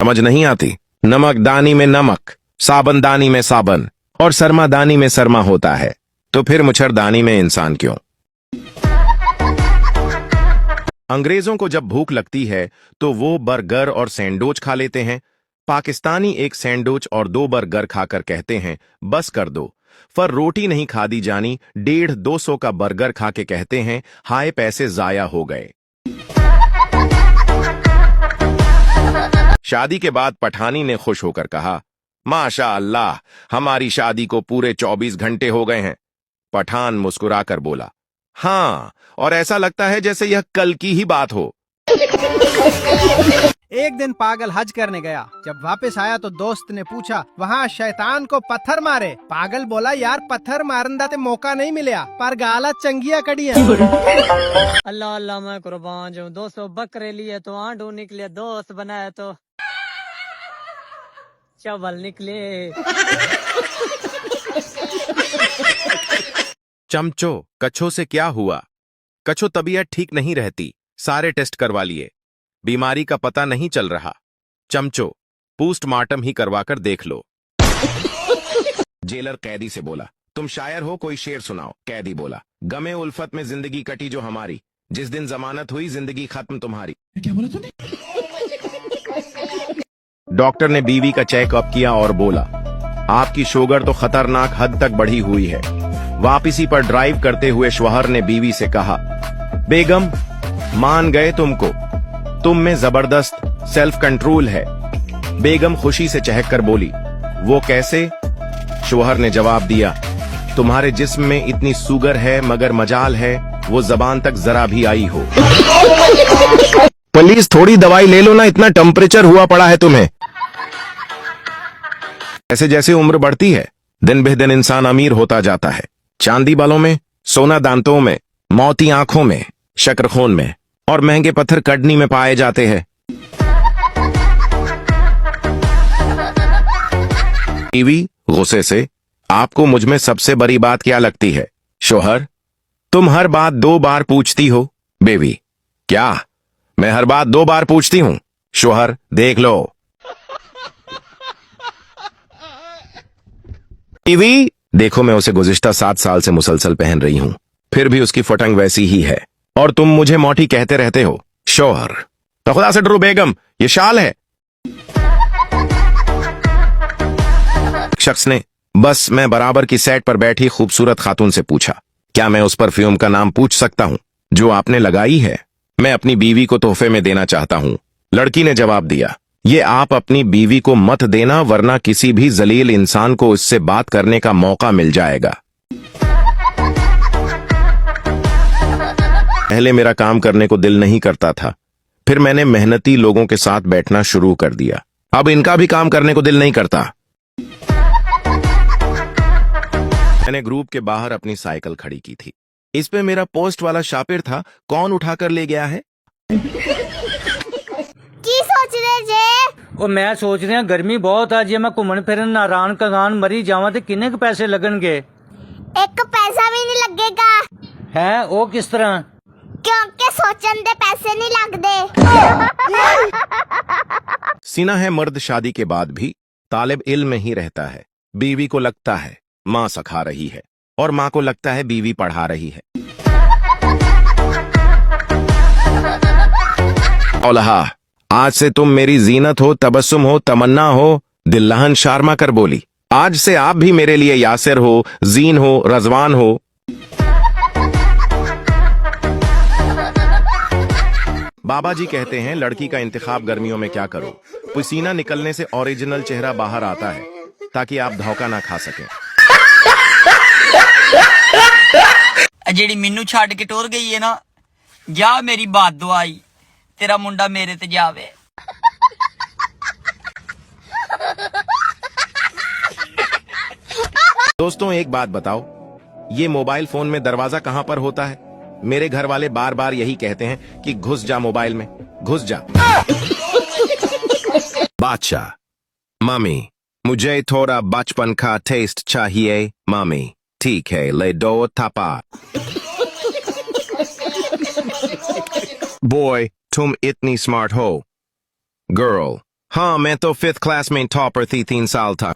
समझ नहीं आती? नमकदानी में नमक, साबनदानी में साबन और सरमादानी में सरमा होता है, तो फिर मच्छरदानी में इंसान क्यों? अंग्रेजों को जब भूख लगती है तो वो बर्गर और सैंडविच खा लेते हैं। पाकिस्तानी एक सैंडविच और 2 बर्गर खाकर कहते हैं बस कर दो। पर रोटी नहीं खा दी जानी, 150-200 का बर्गर खा के कहते हैं हाय पैसे जाया हो गए। शादी के बाद पठानी ने खुश होकर कहा, माशा अल्लाह, हमारी शादी को पूरे 24 घंटे हो गए हैं। पठान मुस्कुराकर बोला, हाँ, और ऐसा लगता है जैसे यह कल की ही बात हो। एक दिन पागल हज करने गया। जब वापस आया तो दोस्त ने पूछा, वहाँ शैतान को पत्थर मारे? पागल बोला, यार पत्थर मारन दा ते मौका नहीं मिलया, पर गाला चंगिया कड़िया। अल्लाह अल्लाह मैं कुर्बान जाऊं। 200 बकरे लिए तो आंडू निकले, दोस्त बनाया तो चावल निकले। चमचो, कच्छों से क्या हुआ? कच्छो तबीयत ठीक नहीं रहती, सारे टेस्ट करवा लिए, बीमारी का पता नहीं चल रहा। चमचो, पोस्टमार्टम ही करवाकर देख लो। जेलर कैदी से बोला, तुम शायर हो, कोई शेर सुनाओ। कैदी बोला, गमे उल्फत में जिंदगी कटी जो हमारी, जिस दिन जमानत हुई जिंदगी खत्म तुम्हारी। क्या बोला तूने? डॉक्टर ने बीवी का चेकअप किया और बोला, आपकी शुगर तो खतरनाक हद तक बढ़ी हुई है। वापसी पर ड्राइव करते हुए शौहर ने बीवी से कहा, बेगम मान गए तुमको, तुम में जबरदस्त सेल्फ कंट्रोल है। बेगम खुशी से चहककर बोली, वो कैसे? शौहर ने जवाब दिया, तुम्हारे जिस्म में इतनी शुगर है मगर मजाल है वो जबान तक जरा भी आई हो। प्लीज थोड़ी दवाई ले लो ना, इतना टेम्परेचर हुआ पड़ा है तुम्हें। जैसे जैसे उम्र बढ़ती है दिन बे दिन इंसान अमीर होता जाता है। चांदी बालों में, सोना दांतों में, मोती आंखों में, शक्कर खून में और महंगे पत्थर कड़नी में पाए जाते हैं। बीवी गुस्से से, आपको मुझ में सबसे बड़ी बात क्या लगती है? शौहर, तुम हर बात 2 बार पूछती हो। बेबी, क्या मैं हर बात 2 बार पूछती हूं? शौहर, देख लो। बीवी, देखो मैं उसे गुज़िश्ता 7 साल से मुसलसल पहन रही हूं, फिर भी उसकी फटंग वैसी ही है और तुम मुझे मोटी कहते रहते हो। शौहर, तो खुदा से डरो बेगम, ये शाल है। शख्स ने बस मैं बराबर की सेट पर बैठी खूबसूरत खातून से पूछा, क्या मैं उस परफ्यूम का नाम पूछ सकता हूं जो आपने लगाई है? मैं अपनी बीवी को तोहफे में देना चाहता हूं। लड़की ने जवाब दिया, ये आप अपनी बीवी को मत देना वरना किसी भी जलील इंसान को इससे बात करने का मौका मिल जाएगा। पहले मेरा काम करने को दिल नहीं करता था, फिर मैंने मेहनती लोगों के साथ बैठना शुरू कर दिया, अब इनका भी काम करने को दिल नहीं करता। मैंने ग्रुप के बाहर अपनी साइकिल खड़ी की थी, इस पे मेरा पोस्ट वाला शापिर था, कौन उठाकर ले गया है? की सोच रहे जे? ਉਹ मैं सोच रहा गर्मी बहुत आ, जे मैं घूमन फिरन नारान कगान मरी जावां ते किन्ने क पैसे लगणगे? एक पैसा भी नहीं लगेगा। है वो किस तरह? क्योंकि सोचन दे पैसे नहीं लगदे। सीना है मर्द शादी के बाद भी तालिब इल्म में ही रहता है। बीवी को लगता है माँ सिखा रही है और माँ को लगता है बीवी पढ़ा रही है। औलहा, आज से तुम मेरी जीनत हो, तबस्सुम हो, तमन्ना हो। दिल्लहन शारमा कर बोली, आज से आप भी मेरे लिए यासिर हो, जीन हो, रजवान हो। बाबा जी कहते हैं लड़की का इंतखाब गर्मियों में क्या करो, पसीना निकलने से ओरिजिनल चेहरा बाहर आता है ताकि आप धोखा ना खा सकें। ਜਿਹੜੀ ਮੈਨੂੰ ਛੱਡ ਕੇ ਟੁਰ ਗਈ ਹੈ ਨਾ, ਜਾ ਮੇਰੀ ਬਾਤ ਦੁਆਈ, तेरा मुंडा मेरे ते जावे। दोस्तों एक बात बताओ, ये मोबाइल फोन में दरवाजा कहां पर होता है? मेरे घर वाले बार बार यही कहते हैं कि घुस जा मोबाइल में, घुस जा। बादशाह, मम्मी मुझे थोड़ा बचपन का टेस्ट चाहिए। मम्मी, ठीक है ले दो थप्पड़। बॉय, तुम इतनी स्मार्ट हो। गर्ल, हाँ, मैं तो 5th क्लास में टॉपर थी 3 साल तक।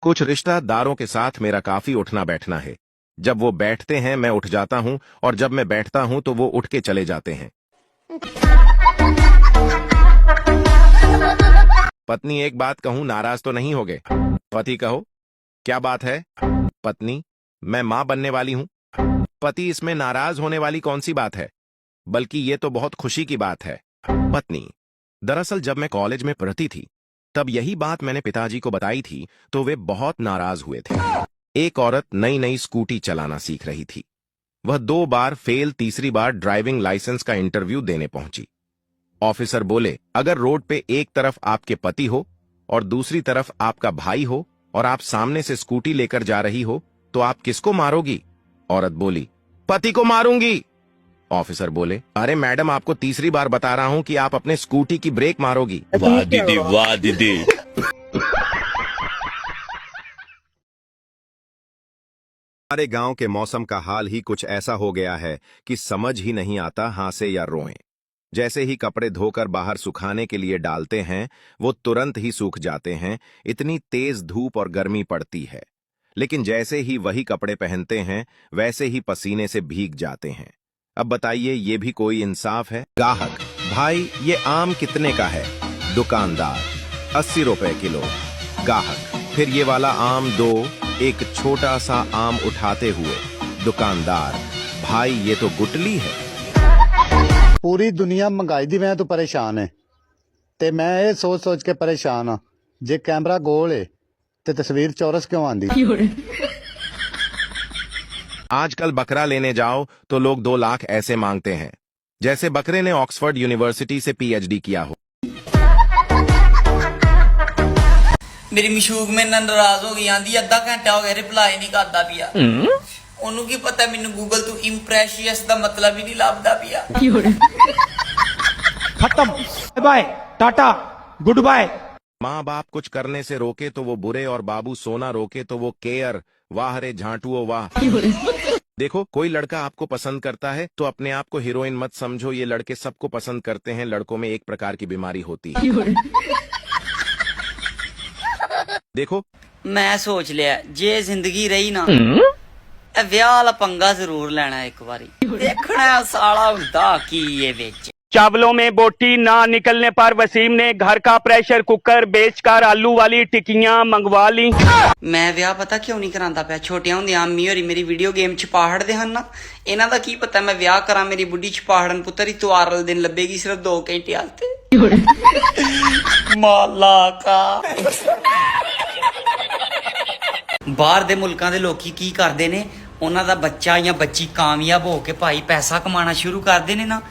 कुछ रिश्तेदारों के साथ मेरा काफी उठना बैठना है। जब वो बैठते हैं मैं उठ जाता हूँ, और जब मैं बैठता हूँ तो वो उठ के चले जाते हैं। पत्नी, एक बात कहूं, नाराज तो नहीं होगे? पति, कहो क्या बात है? पत्नी, मैं मां बनने वाली हूं। पति, इसमें नाराज होने वाली कौन सी बात है, बल्कि ये तो बहुत खुशी की बात है। पत्नी, दरअसल जब मैं कॉलेज में पढ़ती थी तब यही बात मैंने पिताजी को बताई थी तो वे बहुत नाराज हुए थे। एक औरत नई नई स्कूटी चलाना सीख रही थी। वह 2 बार फेल, तीसरी बार ड्राइविंग लाइसेंस का इंटरव्यू देने पहुंची। ऑफिसर बोले, अगर रोड पे एक तरफ आपके पति हो और दूसरी तरफ आपका भाई हो और आप सामने से स्कूटी लेकर जा रही हो तो आप किसको मारोगी? औरत बोली, पति को मारूंगी। ऑफिसर बोले, अरे मैडम, आपको तीसरी बार बता रहा हूं कि आप अपने स्कूटी की ब्रेक मारोगी। वाह दीदी, वाह दीदी। हमारे गांव के मौसम का हाल ही कुछ ऐसा हो गया है कि समझ ही नहीं आता हंसे या रोएं। जैसे ही कपड़े धोकर बाहर सुखाने के लिए डालते हैं वो तुरंत ही सूख जाते हैं, इतनी तेज धूप और गर्मी पड़ती है। लेकिन जैसे ही वही कपड़े पहनते हैं वैसे ही पसीने से भीग जाते हैं। अब बताइए, ये भी कोई इंसाफ है? ग्राहक, भाई ये आम कितने का है? दुकानदार, 80 रुपए किलो। ग्राहक, फिर ये वाला आम दो। एक छोटा सा आम उठाते हुए दुकानदार, भाई ये तो गुटली है। पूरी दुनिया महंगाई ਦੀ ਵਜ੍ਹਾ ਤੋਂ ਪਰੇਸ਼ਾਨ ਹੈ ਤੇ ਮੈਂ ਇਹ ਸੋਚ ਕੇ ਪਰੇਸ਼ਾਨ ਆ ਜੇ ਕੈਮਰਾ ਗੋਲ ਹੈ ਤੇ ਤਸਵੀਰ ਚੌਰਸ ਕਿਉਂ ਆਂਦੀ। आजकल बकरा लेने जाओ तो लोग 2 लाख ऐसे मांगते हैं जैसे बकरे ने ऑक्सफोर्ड यूनिवर्सिटी से PhD किया हो। ਮੇਰੀ ਮਸ਼ੂਕ ਮੇਰੇ ਨਾਲ ਨਾਰਾਜ਼ ਹੋ ਗਈ, ਆਂਦੀ ਅੱਧਾ ਘੰਟਾ ਹੋ ਗਿਆ ਰਿਪਲਾਈ ਨਹੀਂ ਕਰਦਾ ਪਿਆ। ਉਹਨੂੰ ਕੀ ਪਤਾ ਮੈਨੂੰ ਗੂਗਲ ਤੋਂ ਇੰਪ੍ਰੈਸ਼ੀਅਸ ਦਾ ਮਤਲਬ ਹੀ ਨਹੀਂ ਲੱਭਦਾ ਪਿਆ। खत्म, बाय टाटा, गुड बाय। माँ बाप कुछ करने से रोके तो वो बुरे, और बाबू सोना रोके तो वो केयर। वाह रे झांटुओ वाह। देखो, कोई लड़का आपको पसंद करता है तो अपने आप को हीरोइन मत समझो। ये लड़के सबको पसंद करते हैं। लड़कों में एक प्रकार की बीमारी होती है। देखो, ਮੈਂ ਸੋਚ ਲਿਆ ਜੇ ਜ਼ਿੰਦਗੀ ਰਹੀ ਨਾ ਇਹ ਵਿਆਹ ਵਾਲਾ ਪੰਗਾ ਜ਼ਰੂਰ ਲੈਣਾ ਇੱਕ ਵਾਰੀ, ਦੇਖਣਾ ਸਾਲਾ ਹੁੰਦਾ ਕੀ ਇਹ ਵਿੱਚ। चावलों में बोटी ना निकलने पर वसीम ने घर का प्रेशर कुकर बेचकर आलू वाली टिक्कियां मंगवा ली। ਮੈਂ ਵਿਆਹ ਪਤਾ ਕਿਉਂ ਨਹੀਂ ਕਰਾਂਦਾ ਪਿਆ? ਛੋਟਿਆਂ ਹੁੰਦਿਆਂ ਅੰਮੀ ਹੋਰੀ ਮੇਰੀ ਵੀਡੀਓ ਗੇਮ ਚ ਪਾਹੜਦੇ ਹਨ ਨਾ, ਇਹਨਾਂ ਦਾ ਕੀ ਪਤਾ ਮੈਂ ਵਿਆਹ ਕਰਾਂ ਮੇਰੀ ਬੁੱਢੀ ਚ ਪਾਹੜਨ ਪੁੱਤਰ ਹੀ ਤਵਾਰ ਵਾਲੇ ਦਿਨ ਲੱਭੇਗੀ ਸਿਰਫ 2 ਘੰਟੇ ਵਾਸਤੇ। ਮਾਲਾ ਕਾ ਬਾਹਰ ਦੇ ਮੁਲਕਾਂ ਦੇ ਲੋਕੀ ਕੀ ਕਰਦੇ ਨੇ, ਉਹਨਾਂ ਦਾ ਬੱਚਾ ਜਾਂ ਬੱਚੀ ਕਾਮਯਾਬ ਹੋ ਕੇ ਭਾਈ ਪੈਸਾ ਕਮਾਉਣਾ ਸ਼ੁਰੂ ਕਰਦੇ ਨੇ ਨਾ,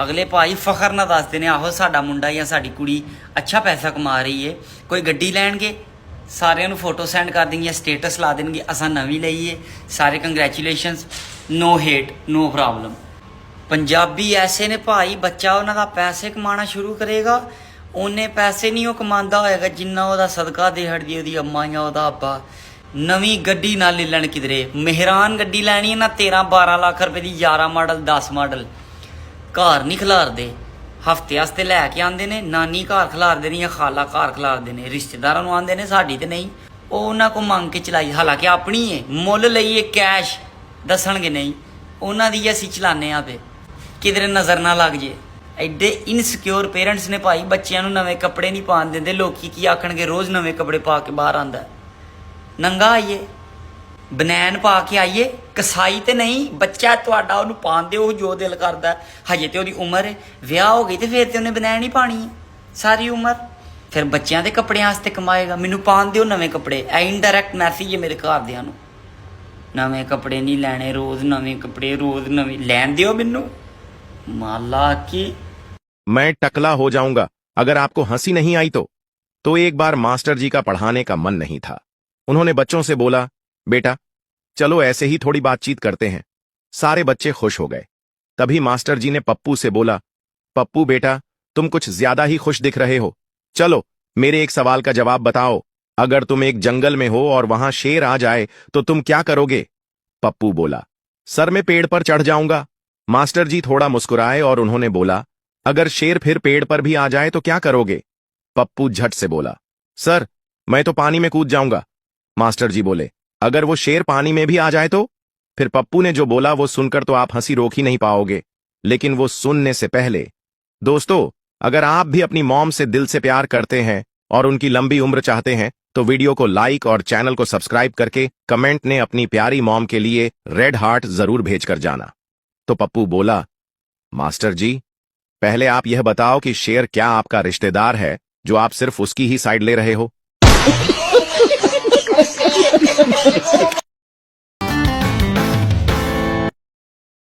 ਅਗਲੇ ਭਾਈ ਫਖਰ ਨਾਲ ਦੱਸਦੇ ਨੇ ਆਹੋ ਸਾਡਾ ਮੁੰਡਾ ਜਾਂ ਸਾਡੀ ਕੁੜੀ ਅੱਛਾ ਪੈਸਾ ਕਮਾ ਰਹੀ ਏ। ਕੋਈ ਗੱਡੀ ਲੈਣਗੇ, ਸਾਰਿਆਂ ਨੂੰ ਫੋਟੋ ਸੈਂਡ ਕਰ ਦੇਣਗੇ, ਸਟੇਟਸ ਲਾ ਦੇਣਗੇ ਅਸਾਂ ਨਵੀਂ ਲਈ ਏ, ਸਾਰੇ ਕੰਗ੍ਰੈਚੁਲੇਸ਼ਨਸ, ਨੋ ਹੇਟ ਨੋ ਪ੍ਰੋਬਲਮ। ਪੰਜਾਬੀ ਐਸੇ ਨੇ ਭਾਈ, ਬੱਚਾ ਉਹਨਾਂ ਦਾ ਪੈਸੇ ਕਮਾਉਣਾ ਸ਼ੁਰੂ ਕਰੇਗਾ, ਉਹਨੇ ਪੈਸੇ ਨਹੀਂ ਉਹ ਕਮਾਉਂਦਾ ਹੋਏਗਾ ਜਿੰਨਾ ਉਹਦਾ ਸਦਕਾ ਦੇਹੜਦੀ ਉਹਦੀ ਅੰਮਾ ਜਾਂ ਉਹਦਾ ਅੱਬਾ। ਨਵੀਂ ਗੱਡੀ ਨਾ ਲੈ ਲੈਣ ਕਿਧਰੇ, ਮਹਿਰਾਨ ਗੱਡੀ ਲੈਣੀ ਹੈ ਨਾ 13-12 ਲੱਖ ਰੁਪਏ ਦੀ, 11 ਮਾਡਲ 10 ਮਾਡਲ। ਘਰ ਨਹੀਂ ਖਿਲਾਰਦੇ, ਹਫਤੇ ਵਾਸਤੇ ਲੈ ਕੇ ਆਉਂਦੇ ਨੇ, ਨਾਨੀ ਘਰ ਖਿਲਾਰਦੇ ਨੇ ਜਾਂ ਖਾਲਾ ਘਰ ਖਿਲਾਰਦੇ ਨੇ, ਰਿਸ਼ਤੇਦਾਰਾਂ ਨੂੰ ਆਉਂਦੇ ਨੇ, ਸਾਡੀ ਤੇ ਨਹੀਂ। ਉਹ ਉਹਨਾਂ ਕੋ ਮੰਗ ਕੇ ਚਲਾਈ, ਹਾਲਾਂਕਿ ਆਪਣੀ ਹੈ, ਮੁੱਲ ਲਈਏ ਕੈਸ਼, ਦੱਸਣਗੇ ਨਹੀਂ, ਉਹਨਾਂ ਦੀ ਅਸੀਂ ਚਲਾਉਂਦੇ ਆ। ਪੇ ਕਿਧਰੇ ਨਜ਼ਰ ਨਾ ਲੱਗ ਜੇ। ਐਡੇ ਇਨਸਿਕਿਉਰ ਪੇਰੈਂਟਸ ਨੇ ਭਾਈ, ਬੱਚਿਆਂ ਨੂੰ ਨਵੇਂ ਕੱਪੜੇ ਨਹੀਂ ਪਾਉਣ ਦਿੰਦੇ। ਲੋਕੀ ਕੀ ਆਖਣਗੇ, ਰੋਜ਼ ਨਵੇਂ ਕੱਪੜੇ ਪਾ ਕੇ ਬਾਹਰ ਆਉਂਦਾ, ਨੰਗਾ ਆਈਏ, ਬਨੈਨ ਪਾ ਕੇ ਆਈਏ, ਕਸਾਈ ਤੇ ਨਹੀਂ। ਬੱਚਾ ਤੁਹਾਡਾ ਉਹਨੂੰ ਪਾਣ ਦਿਓ ਜੋ ਦਿਲ ਕਰਦਾ, ਹਜੇ ਤੇ ਉਹਦੀ ਉਮਰ ਹੈ। ਵਿਆਹ ਹੋ ਗਈ ਤੇ ਫਿਰ ਤੇ ਉਹਨੇ ਬਨੈਨ ਹੀ ਪਾਣੀ ਹੈ ਸਾਰੀ ਉਮਰ। ਫਿਰ ਬੱਚਿਆਂ ਦੇ ਕੱਪੜਿਆਂ ਵਾਸਤੇ ਕਮਾਏਗਾ, ਮੈਨੂੰ ਪਾਣ ਦਿਓ ਨਵੇਂ ਕੱਪੜੇ। ਐ ਇਨਡਾਇਰੈਕਟ ਮੈਸੇਜ ਹੈ ਮੇਰੇ ਘਰਦਿਆਂ ਨੂੰ, ਨਵੇਂ ਕੱਪੜੇ ਨਹੀਂ ਲੈਣੇ, ਰੋਜ਼ ਨਵੇਂ ਕੱਪੜੇ, ਰੋਜ਼ ਨਵੇਂ ਲੈਣ ਦਿਓ ਮੈਨੂੰ। माला की मैं टकला हो जाऊंगा अगर आपको हंसी नहीं आई तो एक बार मास्टर जी का पढ़ाने का मन नहीं था। उन्होंने बच्चों से बोला, बेटा चलो ऐसे ही थोड़ी बातचीत करते हैं। सारे बच्चे खुश हो गए। तभी मास्टर जी ने पप्पू से बोला, पप्पू बेटा तुम कुछ ज्यादा ही खुश दिख रहे हो, चलो मेरे एक सवाल का जवाब बताओ। अगर तुम एक जंगल में हो और वहां शेर आ जाए तो तुम क्या करोगे? पप्पू बोला, सर मैं पेड़ पर चढ़ जाऊंगा। मास्टर जी थोड़ा मुस्कुराए और उन्होंने बोला, अगर शेर फिर पेड़ पर भी आ जाए तो क्या करोगे? पप्पू झट से बोला, सर मैं तो पानी में कूद जाऊंगा। मास्टर जी बोले, अगर वो शेर पानी में भी आ जाए तो? फिर पप्पू ने जो बोला वो सुनकर तो आप हंसी रोक ही नहीं पाओगे, लेकिन वो सुनने से पहले, दोस्तों अगर आप भी अपनी मॉम से दिल से प्यार करते हैं और उनकी लंबी उम्र चाहते हैं तो वीडियो को लाइक और चैनल को सब्सक्राइब करके कमेंट ने अपनी प्यारी मॉम के लिए रेड हार्ट जरूर भेजकर जाना। तो पप्पू बोला, मास्टर जी पहले आप यह बताओ कि शेर क्या आपका रिश्तेदार है जो आप सिर्फ उसकी ही साइड ले रहे हो?